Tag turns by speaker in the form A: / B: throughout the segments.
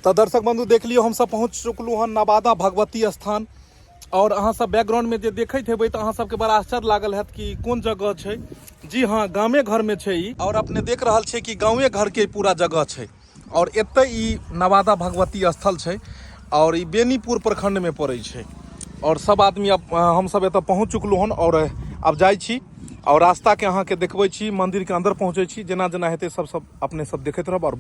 A: तो दर्शक बंधु देख लियो हम सब पहुँच चुकलू हन नवादा भगवती स्थान। और अहाँ सब बैकग्राउंड में जे देखते हेबै तो अहाँ सबके बड़ा आश्चर्य लागल है कि कौन जगह है। जी हाँ, गाँवे घर में है ई। और अपने देख रहल छे कि गाँवे घर के पूरा जगह है। और एत ई नवादा भगवती स्थल है और ई बेनीपुर प्रखंड में पड़े है। और सब आदमी अब हम सब एत पहुँच चुकलू हन और अब जाइ छी और रास्ता के अहाँ के देखबै छी, मंदिर के अंदर पहुँचे छी। जेना जेना हेतै सब अपने सब देखते रहब। और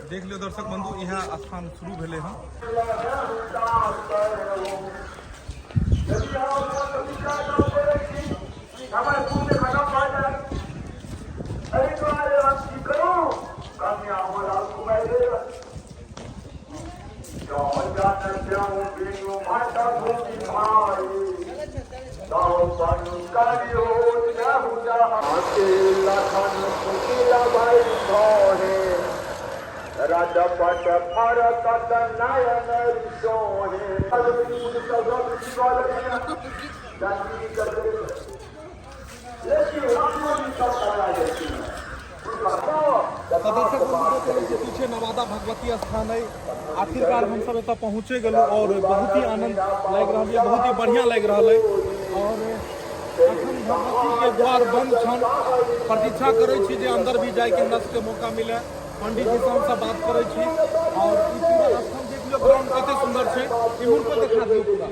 A: देख लियो दर्शक बंधु, यहाँ स्थान शुरू भेले हैं।
B: राजपट फरकत नयन सोहे
A: पीछे नवादा भगवती स्थान है। आखिरकार हम सब एत पहुँचे गलू और बहुत ही आनंद लग रहा है, बहुत ही बढ़िया लग रहा है। और अखन भगवती के द्वार बंद छन, प्रतीक्षा करे छी जे अंदर भी जाए के नस के मौका मिले। पंडित जी से हम सब बात करे छी। और ई पूरा स्थल देख लो, ग्राउंड कते सुंदर छे। इमूर को दिखा दियो पूरा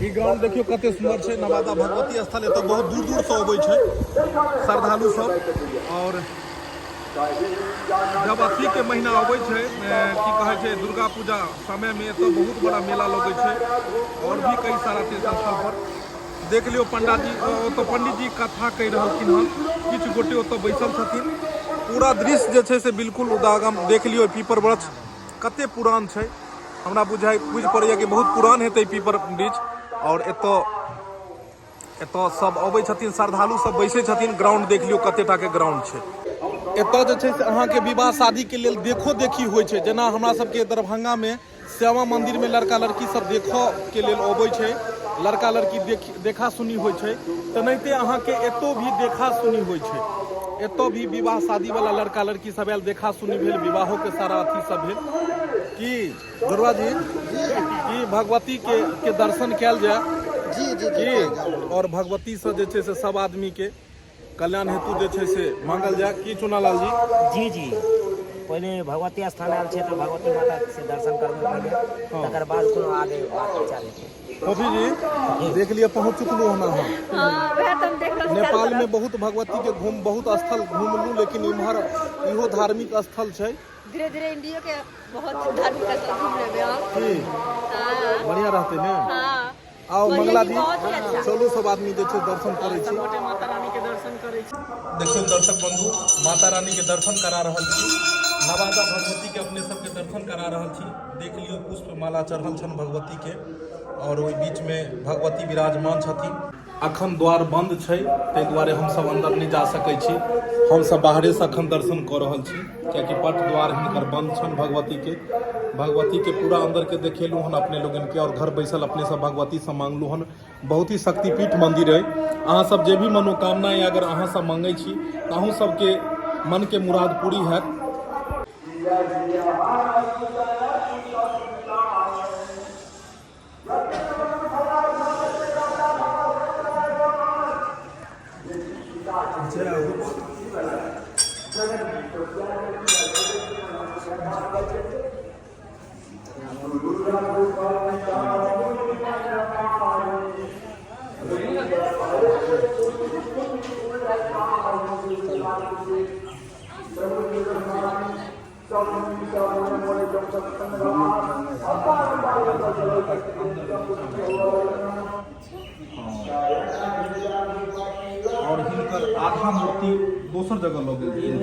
A: ई ग्राउंड देखियो कते सुंदर छे। नवादा भगवती स्थल एत बहुत दूर दूर से अबै छे श्रद्धालु सब। और जब अथी के महीना अबै छे की कहे छे दुर्गा पूजा समय में तो बहुत बड़ा मेला लगे छे। और भी कई सारा तीर्थ स्थल पर देख लियो पंडा जी तो पंडित जी कथा कह रहलखिन हन, किछु गोटे ओत बैसल छथिन। पूरा दृश्य जे छे से बिल्कुल उदागम देख लियो। पीपर वृक्ष कते पुरान छे, हमरा बुझाई पड़ैया कि बहुत पुरान हेतै पीपर वृक्ष। और एतो सब अबै छथिन, श्रद्धालु सब बैसे छथिन। ग्राउंड देख लियो कते टा के ग्राउंड छे। एतो जे छे से अहाँ के विवाह शादी के लेल देखो देखी होय छे। जेना हमरा सबके दरभंगा में श्यामा मंदिर में लड़का लड़की सब देखो के लेल अबै छे, लड़का लड़की देखा सुनी होय छे। तेनाहिते अहाँ के एतो भी देखा सुनी होय छे। एतो भी विवाह शादी वाला लड़का लड़की सब आयल, देखा सुनी भेल, विवाहों के सारा अथी सब भेल। की दुर्गा जी की भगवती के दर्शन कैल जाए जी। और भगवती से जे छे से सब आदमी के कल्याण हेतु जे छे से मांगल जाए। की चुनालाल जी?
C: जी पहले भगवती स्थान आयल छे तो भगवती माता से दर्शन करबे पहले, तकर बाद कोनो आगे बात विचार हेतै।
A: कॉफी जी देख लिया पहुँच चुकलू हम। नेपाल में बहुत भगवती के बहुत स्थल घूमलू, लेकिन इम्हर इहो धार्मिक स्थल छे।
D: धीरे धीरे इंडिया के बहुत धार्मिक स्थल घूम लेबे।
A: बढ़िया रहते ने।
D: हाँ।
A: आओ मंगला जी
D: अच्छा।
A: चलो सब आदमी जे छे दर्शन करे छी।
D: माता रानी के दर्शन करे छी।
A: देखियो दर्शक बंधु, माता रानी के दर्शन करा रहल छी, नवादा भगवती के अपने सबके दर्शन करा रहल छी। देख लियो पुष्प माला चढ़ल छन भगवती के और ओहि बीच में भगवती विराजमान छथिन। अखन द्वार बंद छै, ताहि दुआरे हम सब अंदर नहीं जा सकै छी। हम सब बाहरे से अखन दर्शन कर रहल छी, कियाकि पट द्वार हिनकर बंद छन भगवती के पूरा अंदर के देखेलू हन अपने लोगन के। और घर बैसल अपने सब भगवती से मांगलू हन। बहुत ही शक्तिपीठ मंदिर है। अहाँ सब जे भी मनोकामना है अगर अहाँ सब मांगे छी तो अहूँ सबके मन के मुराद पूरी हैत। और हिनकर आधा मूर्ति दोसर जगह लग गेल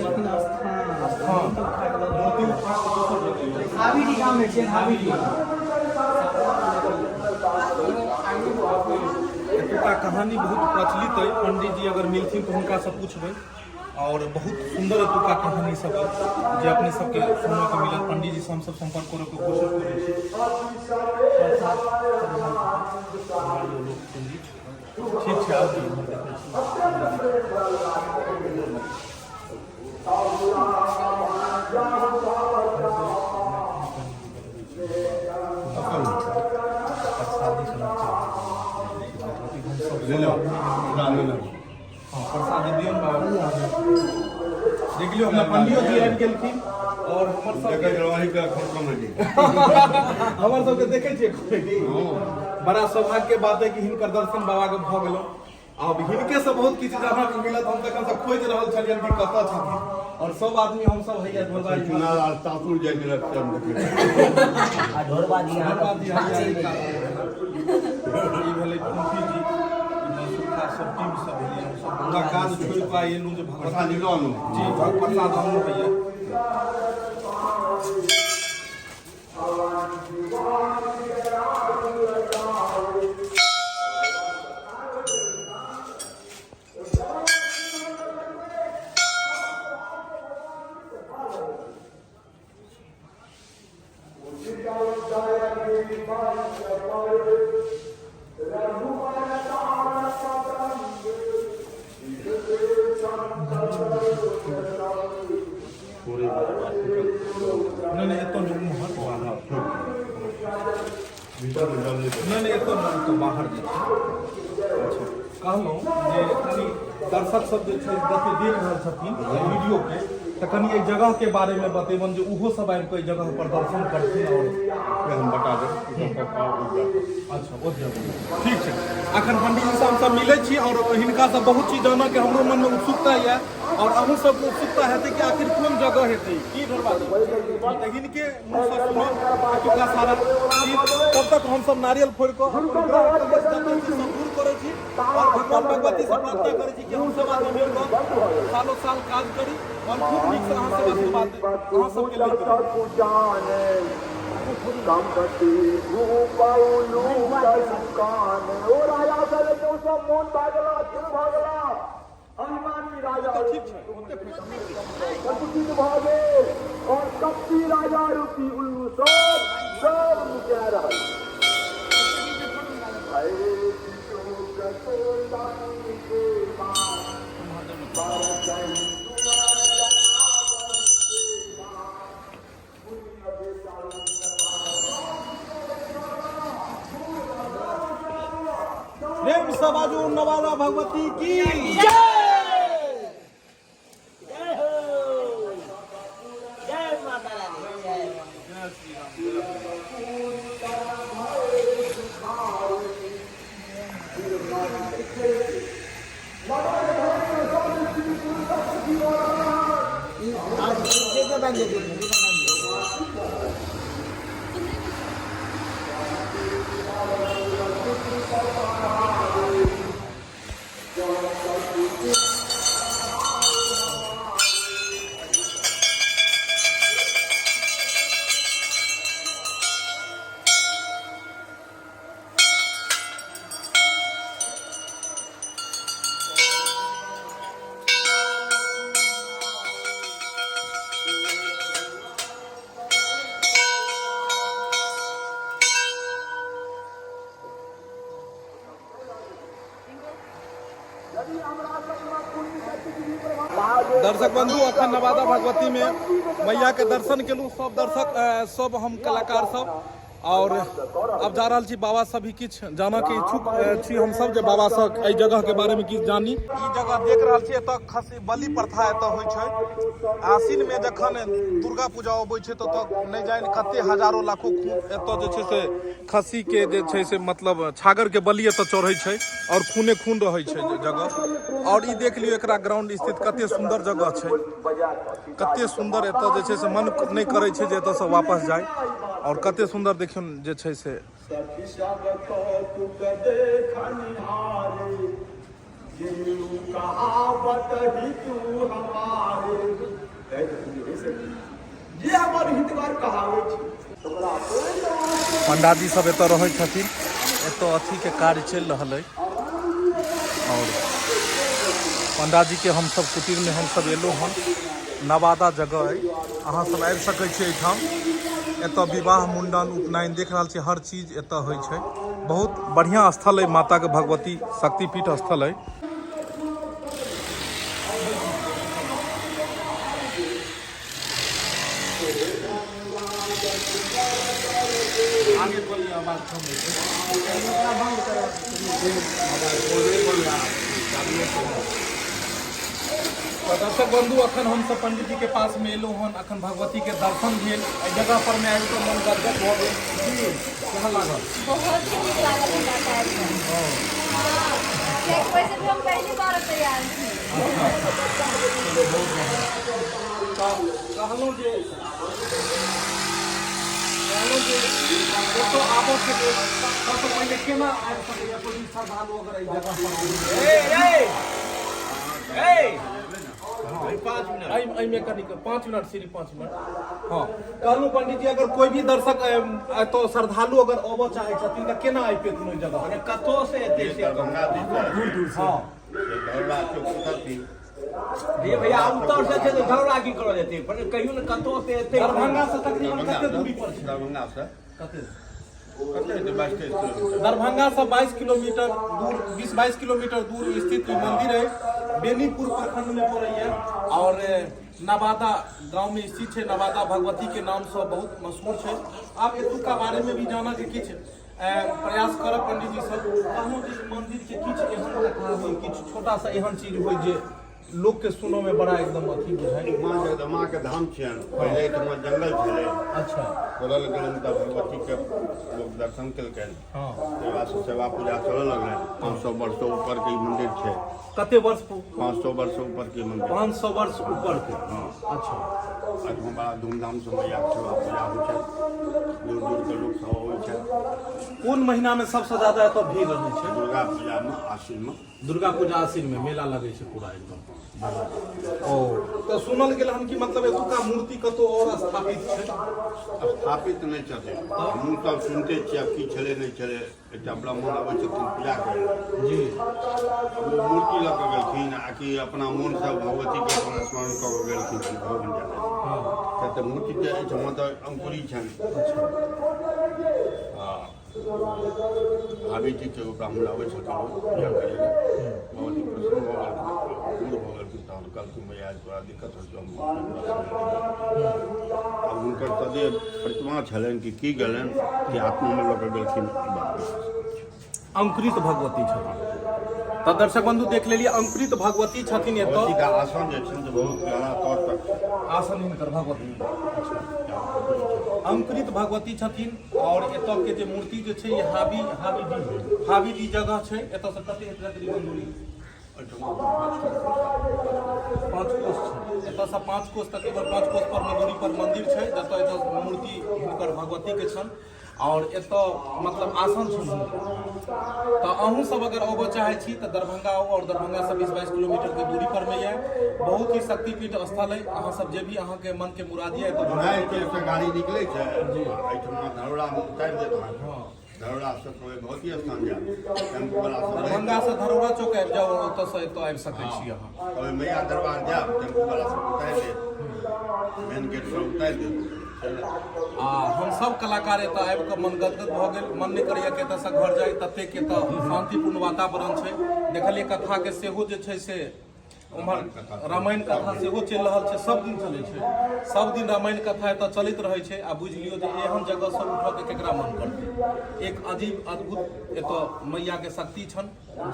A: एतुका कहानी बहुत प्रचलित है। पंडित जी अगर मिलथिन तो हुनका से पूछबै। और बहुत सुंदर एतुका कहानी सब है जे अपने सबके सुनने को मिलत। पंडित जी से हम सब संपर्क करे के कोशिश करै छी। ठीक छै आबू इम्हर देखै छी प्रसादी दियौ ने बाबू देख लियो हमरा पंडियो जी आबि गेलखिन और हमर सबके देखै छियै बड़ा सौभाग्य के बात है कि हिनकर दर्शन बाबा के भऽ गेलौ अब हिनके से बहुत किछु जानऽ के मिलत हम तखन से खोज रहल छलियन कि कतऽ छथिन और सब आदमी हम सब हैया
E: तापुर जाय
C: आ ढोरबा जी यहाँ
A: ई भेलै कुंती जी सुखा सब टीम सब भेलै हम सब पूरा काज छोड़ि कऽ एलहुँ जे भगवान जी प्रसाद हमहूँ हैया नहीं एतो नहीं बाहर नहीं एतो नहीं तो बाहर कहलहुँ जे कनि दर्शक सब जे छै जते देख रहल छथिन वीडियो के तऽ कनि एहि जगह के बारे में बतेबन जे उहो सब आबि कऽ जगह पर दर्शन करथिन और हम बता देब अच्छा ओ ठीक छै अखन पंडित जी से हमसब मिलै छी और हिनका से बहुत चीज जानऽ के हमरो मन में उत्सुकता ये और अहूँ सबके उत्सुकता हेतै कि आखिर कोन जगह हेतै की ढोरबाजी हिनके मुँह से सुनब एतुका सारा चीज तब तक हमसब नारियल फोड़ि कऽ दूर करै छी और भगवान भगवती से प्रार्थना करै छी कि हम सब आदमी मिल कऽ सालों साल काज करी और खूब नीक से अहाँ सब आशीर्वाद अहाँ सबके लैत
B: संपत्ति भूपाउलू दुकान ओ राजा चले तो सब मोन भागला क्यों भागला अभिमानी राजा
A: ठीक छै
B: कपुचित भागे और कपटी राजा रूपी उल्लू सब मुझे रहा अरे किशोर कतोलानी के भारत
A: प्रेम से बाजू नवादा भगवती की
C: जय हो जय माता रानी जय
A: दर्शक बंधु अखन नवादा भगवती में मैया के दर्शन केलू सब दर्शक सब हम कलाकार सब और अब जा रहा छी बाबा सब भी किछ जाना के इच्छुक छी हम सब जे बाबा सब एहि जगह के बारे में किछ जानी ई जगह देख रहल छी एतऽ खसी बलि प्रथा एतऽ होइ छै आसिन में जखन दुर्गा पूजा अबै छै तऽ नहि जानि कते हजारों लाखों एतऽ जे छै से खसी के जे छै से मतलब छागर के बलि एतऽ चढ़ै छै और खूने खून रहै छै जगह और ई देख लियौ एकरा ग्राउंड स्थित कते सुंदर जगह छै कते सुंदर एतऽ जे छै से मन नहि करै छै जे एतऽ से वापस जाय और कते सुंदर देखियौ जे छै से पंडाजी सब एतऽ रहै छथिन एतऽ अथी के कार्य चलि रहल अइ और पंडाजी के हम सब कुटीर में हम सब एलहुँ हन नवादा जगह अइ अहाँ सब आबि सकै छी एहिठाम एतऽ विवाह मुंडन उपनयन देख रहल छी हर चीज एतऽ होइ छै बहुत बढ़िया स्थल है, माता के भगवती शक्तिपीठ स्थल है। आगे बोलिए, आवाज कम तो दर्शक बंधु, अखन हम सब पंडित जी के पास में एलू हन, अखन भगवती के दर्शन भेल। एहि जगह पर में आबि कऽ मन गदगद भऽ गेल। जी, केहन लागल?
D: बहुत ही नीक लागल हमरा काल्हि खन। कियाकि वैसे भी हम पहली बार तैयार छी।
A: कहलहुँ जे ओतऽ आबऽ के लेल सबसँ पहिले केना आबि सकैए कोइ श्रद्धालु अगर एहि जगह पर? एहिमे कनि 5 मिनट, सिर्फ 5 मिनट। हाँ, कहलहुँ पंडित जी, अगर कोई भी दर्शक एतऽ श्रद्धालु अगर अबऽ चाहै छथिन तऽ केना आबि पेथिन ओहि जगह?
C: कतौ से एतै से
E: दूर
C: दूर से।
E: धरौरा चौक उतरती।
C: ये भैया उत्तर से छै तऽ धरौरा की करऽ जेतै? पर कहियो ने कतौ से एतै।
A: दरभंगा से तकरीबन कते दूरी पर छै?
E: दरभंगा से
A: कते?
E: कते हेतै? 22 किलोमीटर।
A: दरभंगा से 22 किलोमीटर दूर, 20-22 किलोमीटर दूर स्थित मंदिर है। बेनीपुर प्रखंड में पड़ैया और नवादा गांव में स्थित है। नवादा भगवती के नाम से बहुत मशहूर है। आप एतुका बारे में भी जाना के किछ प्रयास करब पंडित जी सब। कहलहुँ जे मंदिर के किछ एहन कथा होय, किछ छोटा सा एहन चीज होय जे लोग के सुनो में बड़ा एकदम अथी बुझाई।
E: माँ जगदम्बा के धाम छियन। पहिले एहिठमा जंगल छलै।
A: अच्छा,
E: खोलल गेलनि तऽ भगवती के लोग दर्शन केलकनि।
A: हाँ।
E: तकर बाद से सेवा पूजा चलऽ लगलनि। 500 वर्ष ऊपर के ई मंदिर छै।
A: कते वर्ष?
E: 500 वर्ष ऊपर के मंदिर।
A: 500 वर्ष ऊपर के।
E: हाँ।
A: अच्छा,
E: एहिठमा बड़ा धूमधाम से मैया के सेवा पूजा होइ छै। दूर दूर के लोग सब अबै छै।
A: कोन महीना में सबसे ज्यादा एतऽ भीड़ रहै छै?
E: दुर्गा पूजा में, आश्विन में।
A: दुर्गा पूजा आश्विन में मेला लगे छै पूरा एकदम। ओ तो सुनल गेल हन कि मतलब एतुका मूर्ति कतौ और स्थापित छै?
E: स्थापित नहीं छथिन। हमहूँ सब सुनते छियै की छलै नहीं छलै। एकटा ब्राह्मण अबै छथिन पूजा करै लए।
A: जी,
E: वो मूर्ति लऽ कऽ गेलखिन आ कि अपना मोन से भगवती के अपन स्मरण कऽ कऽ गेलखिन भवन जाय। तऽ मूर्ति के एहिठमा तऽ अंकुरी छनि। भाभी जी के ब्राह्मण अबै छथिन पूजा करै लए। बहुत ही प्रसन्न भऽ गेलखिन, दूर भऽ गेलखिन। तहन कहलखिन मैया थोड़ा दिक्कत होइ छै। अब हुनकर सदैव प्रतिमा छलनि कि की गेलनि कि आत्मामे लऽ कऽ गेलखिन।
A: अंकुरित भगवती छथिन। तो दर्शक बंधु देख लेलिए, अंकुरित भगवती छथिन एतऽ।
E: भगवती का आसन जे छनि से बहुत प्यारा तौर पर
A: आसन हिनकर भगवती अंकुरित भगवती छथिन। और एतऽ के जे मूर्ति जे छै ये हावीडी जगह छै। एतऽ से कते तकरीबन दूरी? 5 कोस छै। एतऽ से 5 कोस तकरीबन 5 कोस पर में दूरी पर मंदिर छै, जतऽ एतऽ मूर्ति हिनकर भगवती के छन। और एतऽ मतलब आसन छै हुनकर। तऽ अहूँ सब अगर अबऽ चाहै छी तऽ दरभंगा आउ, और दरभंगा से 20-22 किलोमीटर के दूरी पर में ये बहुत ही शक्तिपीठ स्थल है। अहाँ सब जे भी अहाँ के मन के मुराद ये तो
E: से गाड़ी निकले छै। एहिठमा धरौरा में उतारि देत अहाँके। धरौरा से भगवती स्थान जायब। टेम्पू वाला सब
A: दरभंगा से धरौरा चौक आबि जाउ, ओतऽ से एतऽ आबि सकै छी अहाँ।
E: और मैया दरबार जायब, टेम्पू वाला सब उतारि देत। मेन गेट से उतारि देत।
A: हम सब कलाकार एतऽ आबि कऽ मन गदगद भऽ गेल। मन नहि करैया कि एतऽसँ घर जाय, ततेक एतऽ शांतिपूर्ण वातावरण छै। देखलियै कथा के सेहो जे छै से उम्हर रामायण कथा सेहो चलि रहल छै। सब दिन चलै छै, सब दिन रामायण कथा एतऽ चलैत रहै छै। आ बुझि लियौ जे एहन जगह सब उठऽ के केकरा मन करतै। एक अजीब अद्भुत एतऽ मैया के शक्ति छन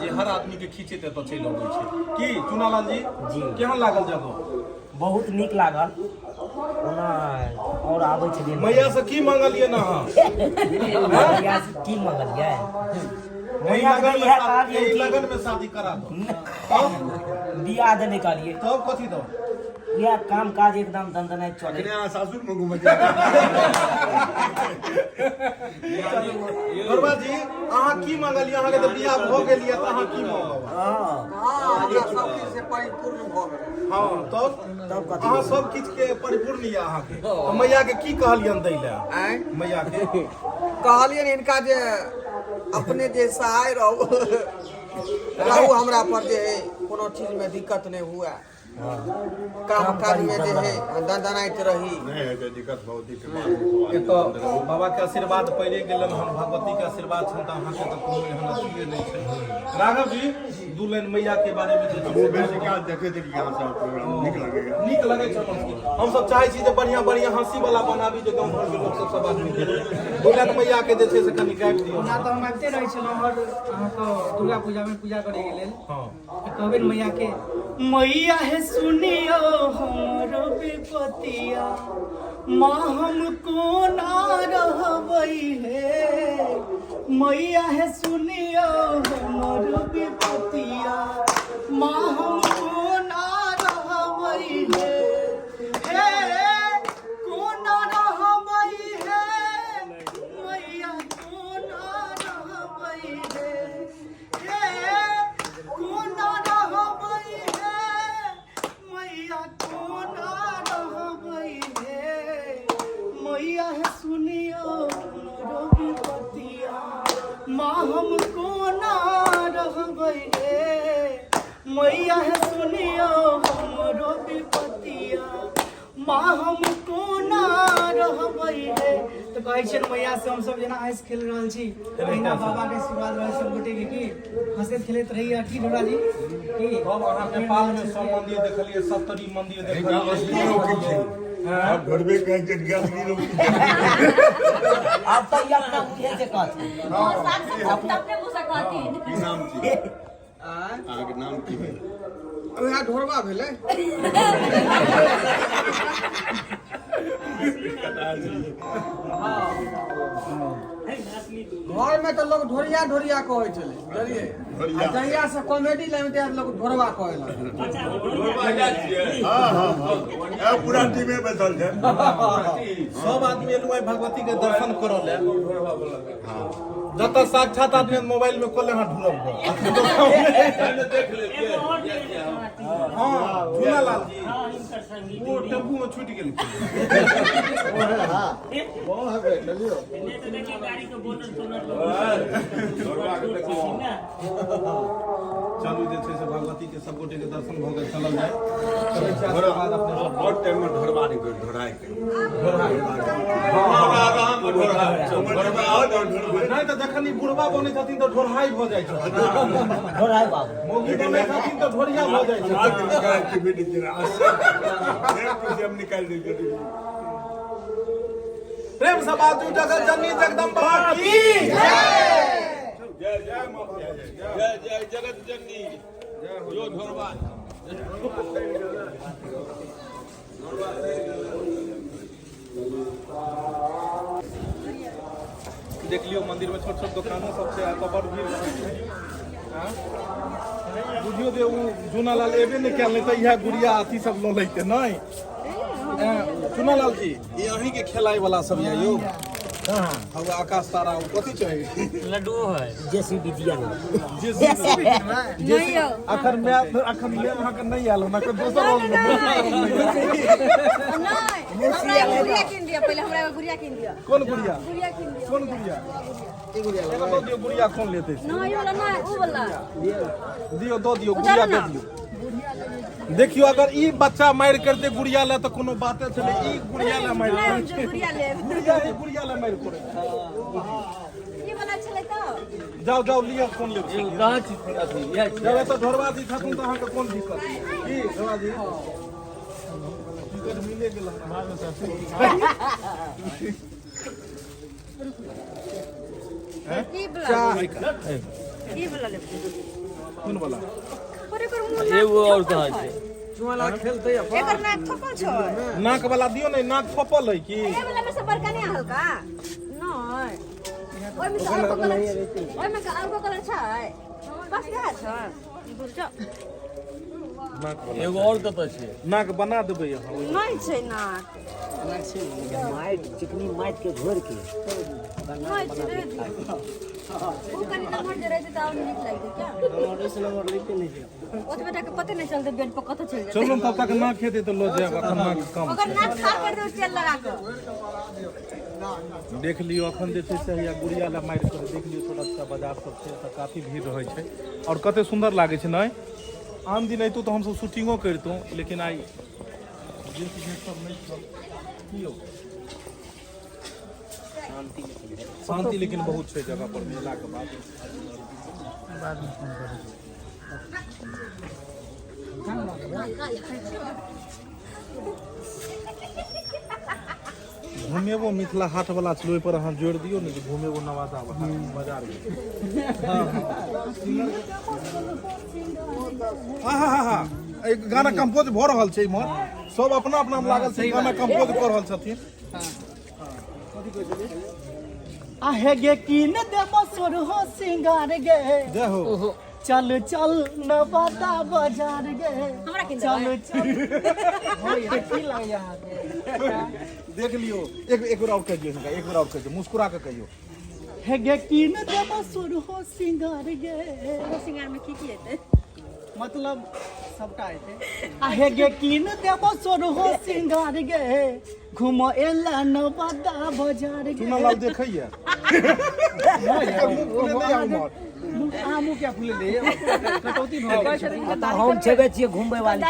A: जे हर आदमी के खींचैत एतऽ चलि अबै छै। की चुनालाल जी, केहन लागल जगह?
C: बहुत नीक लागल। ओना और आबै छलियै
A: मैया से की मंगलियै ना अहाँ?
C: मैया से की मंगलियै?
A: लगन में शादी करा दो।
C: बियाह दे निकालिए
A: तब कथी दो?
C: यह काम काज एकदम दंदनाय चले।
E: सासुर में घूमे
A: बरबा जी, अहाँ की मंगलियै? अहाँ के तऽ बियाह भऽ गेल ये, तऽ अहाँ की मंगब? हाँ, तब अहाँ सब किछ के परिपूर्ण ये अहाँ के। तो मैया के की कहलियन दै ले? मैया के
F: कहलियन इनका जे अपने जे सहाय रहू हमरा पर जे कोनो चीज में दिक्कत नहीं हुआ। काम कार्य जे है दनाइत रही
E: नहीं है कि दिक्कत भगवती के बाद
A: ये तो बाबा के आशीर्वाद पड़े गेलन हम भगवती के आशीर्वाद छन त अहाँ के तो कोनो एहन अथिए नहीं छै। राघव जी दू लाइन मैया के बारे में
E: वो बेसी का देखे थे कि यहाँ सब प्रोग्राम निक लगेगा।
A: नीक लगे छै हम सब चाहे छी जे बढ़िया बढ़िया हंसी वाला बनाबी जे गांव घर के लोग सब आदमी देखे। दू लाइन मैया के जे छै से कनि गाबि दियौ।
G: ना तो हम आबते रहे छलहुँ हर अहाँके दुर्गा पूजा में पूजा करे के लेल।
A: हां
G: कहबे मैया के मैया है सुनियो हमरो विपतिया माँ हमको ना रहबै हे मैया है सुनियो हमरो विपतिया माँ हमको ना रहबै हे कोना रहबै हे मैया कोना रहबै हे कोना रहबै हे मैया कोना रहबै हे मैया है सुनियो हमरो विपतिया माँ हम कोना रहबै हे मैया है सुनियो हमरो विपतिया माँ हम कोना रहबै हे। तो कहै छै मैया से हम सब जेना आइस खेल रहल छी तहिना बाबा के आशीर्वाद रहै सब गोटे के की हंसैत खेलैत रहिए की ढोला जी की
A: हम अहाँ नेपाल में सब मंदिर देखलिए 70 मंदिर देखलिए।
E: आप घर में कहीं के गैस नहीं लोग
C: आप तो ये अपना मुझे से कहते
D: अपने मुँह से कहती
E: की नाम थी आगे नाम की है
F: अब यहाँ ढोरबा भेले घर में तो लोग ढोरिया ढोरिया कहै छले बुझलिए आ जहिया से कॉमेडी लाइन में लोग ढोरबा कहेला।
E: हां हां हां पूरा टीम में बैठल है।
A: सब आदमी एलुआ भगवती के दर्शन करऽ ले। हां जत साक्षात आदमी मोबाइल में खोले हां ढूंढब देख लेलिए। हां झूलालाल जी वो टेम्पू में छूट गेल। चलू जे छै से भगवती के सब गोटे के दर्शन भऽ गेल चलल जाय।
E: बहुत टाइम में ढोरबा नहीं कर ढोराई के
A: नहीं तो जखन ई बुढ़बा बनै छथिन तो ढोरहाई भऽ जाइ छै।
C: ढोराई बाबू
A: मोगी बनै छथिन तो ढोरिया भऽ जाइ छै।
E: निकाल दीजिए
A: प्रेम से बाजू जगत जननी जगदम्बा की जय।
E: जय जय मां जय जय जगत जननी जो ढोरबा
A: देख लियो मंदिर में छोट छोट दुकानों सब छै तो बड़ भीड़ रहै छै। हां बुझियो जे उ जुनालाल एबे नै कैल नै त इहा गुड़िया अथी सब ल लैते नै। जुनालाल जी ये अहीं के खेलाय वाला सब या यो कहां हवा आकाश तारा कथि छै
C: लड्डू है जैसी विद्या
A: नहीं अखन मैं अहाँ के नहीं आलो ना कोई दोसर रोल में
D: हमरा गुड़िया किन दिया पहले हमरा गुड़िया किन दिया
A: कौन गुड़िया
D: गुड़िया किन दिया
A: कौन गुड़िया ई गुड़िया एगो दो दियो गुड़िया कौन लेते
D: नहीं वाला ना ऊ वाला
A: दियो दो दियो गुड़िया दे दियो। देखियो अगर ई बच्चा मार करते गुड़िया ले तो कोनो बाते चले ई गुड़िया ले मार
D: नहीं हम जो गुड़िया ले
A: गुड़िया ले मार करे
D: ये वाला चले तो
A: जाओ जाओ लियो कौन ले कहां छी अथी ये जब तो ढोरबा दी छथुन तो अहाँ के कोन दिक्कत की ढोरबा दी टिकट मिले गेल हमरा में से
D: की वाला की वाला ले
A: कौन वाला
D: करे कर मुंह
C: एगो और कहां छै
F: जुआला खेलते अपन
D: एकर नाक थपल छ
A: नाक वाला दियो ने नाक थपल है की
D: ए वाला में से बड़का नहीं हल्का नहीं ओय में से अलग कलर ओय में का अलग कलर छै बस क्या छ बुझ जा
C: एगो और कत छै
A: नाक बना देबै अहाँ
D: नहीं छै नाक
C: माइट चिकनी माइट के झोर के
D: नहीं छै रे वो कनी नंबर जे रहते त और नीक लागते क्या
C: नंबर लेते नहीं छै
D: ओतबे टा के पते नहीं चलते बेड पर कत चल जाते
A: चलो तब तक नाक खेते तो लो जाएगा अखन नाक कम
D: अगर नाक खार कर दे तेल लगा के
A: देख लियो अखन जे छै से या गुड़िया ला मारि कर देख लियो छोटा छोटा बाजार सब छै तऽ काफी भीड़ रहै छै और कते सुंदर लागे छै नै आन दिन अयतौ तो हम सब शूटिंगो करतौ, लेकिन आई जे सब नहीं छल की हो शांति लेकिन बहुत छै जगह पर मेला के बाद घुमेबो मिथिला हाट वाला छल, ओहि पर अहाँ जोड़ दियौ ने, घुमेबो नवादा बाजार में। हाँ गाना कंपोज भ रहल छै इम्हर, सब अपना अपना में लागल छै, गाना कंपोज कर रहल छथिन।
G: आहे गे कीन देबो सोरहो सिंगार गे,
A: जय हो।
G: चल चल नवादा बाजार गे,
D: हमरा किन
G: चल चल होय की लग यहाँ
A: देख लियो, एक बार और कह दियो, एक बार और कह दियो, मुस्कुरा के कहियो।
G: हे गे कीन देबो सोरहो सिंगार गे,
D: सिंगार में की हेतै?
G: मतलब सबटा हेतै। आहे गे कीन देबो सोरहो सिंगार गे, घुम एला नवादा बाजार गे।
A: चुना लाल देखैया
F: आमू क्या फूले ले कटौती भऽ
C: हम छेबे छियै घुमबै वाली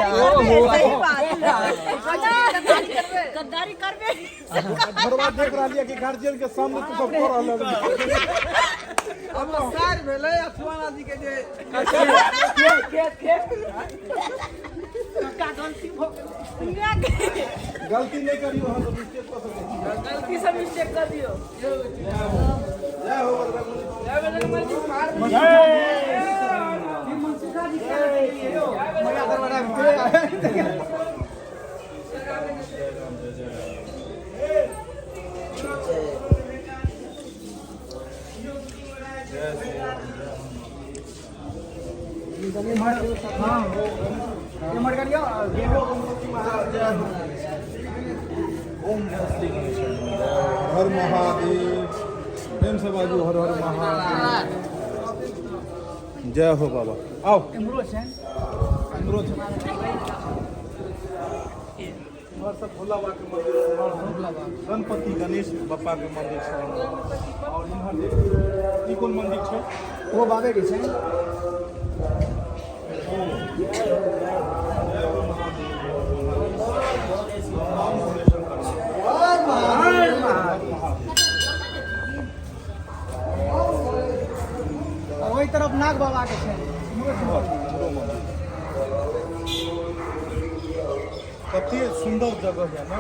D: गद्दारी करबे।
A: घरवा देख रहलिए कि गार्जियन के सामने तू सब कर रहल
F: अब सार भेलै अथवाना जी के जे
G: का गलती भऽ गेलै।
A: गलती नहीं करियो, हम तो मिस्टेक कर सकते हैं।
F: गलती से मिस्टेक कर दियो।
A: जय हो बजरंगबली। ओम नमस्ते हर महादेव, प्रेम से बाजू हर हर महादेव। जय हो बाबा। आओ इमरो छै इमहर सब भोला बाबा के मंदिर, गणपति गणेश बप्पा के मंदिर छै, और इमहर ई कोन मंदिर छै?
F: वो बाबे के छै। ओहि तरफ नाग बाबा के छै।
A: कते सुंदर जगह है ना,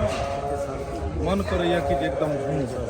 A: मन करैया कि एकदम घूम जाओ।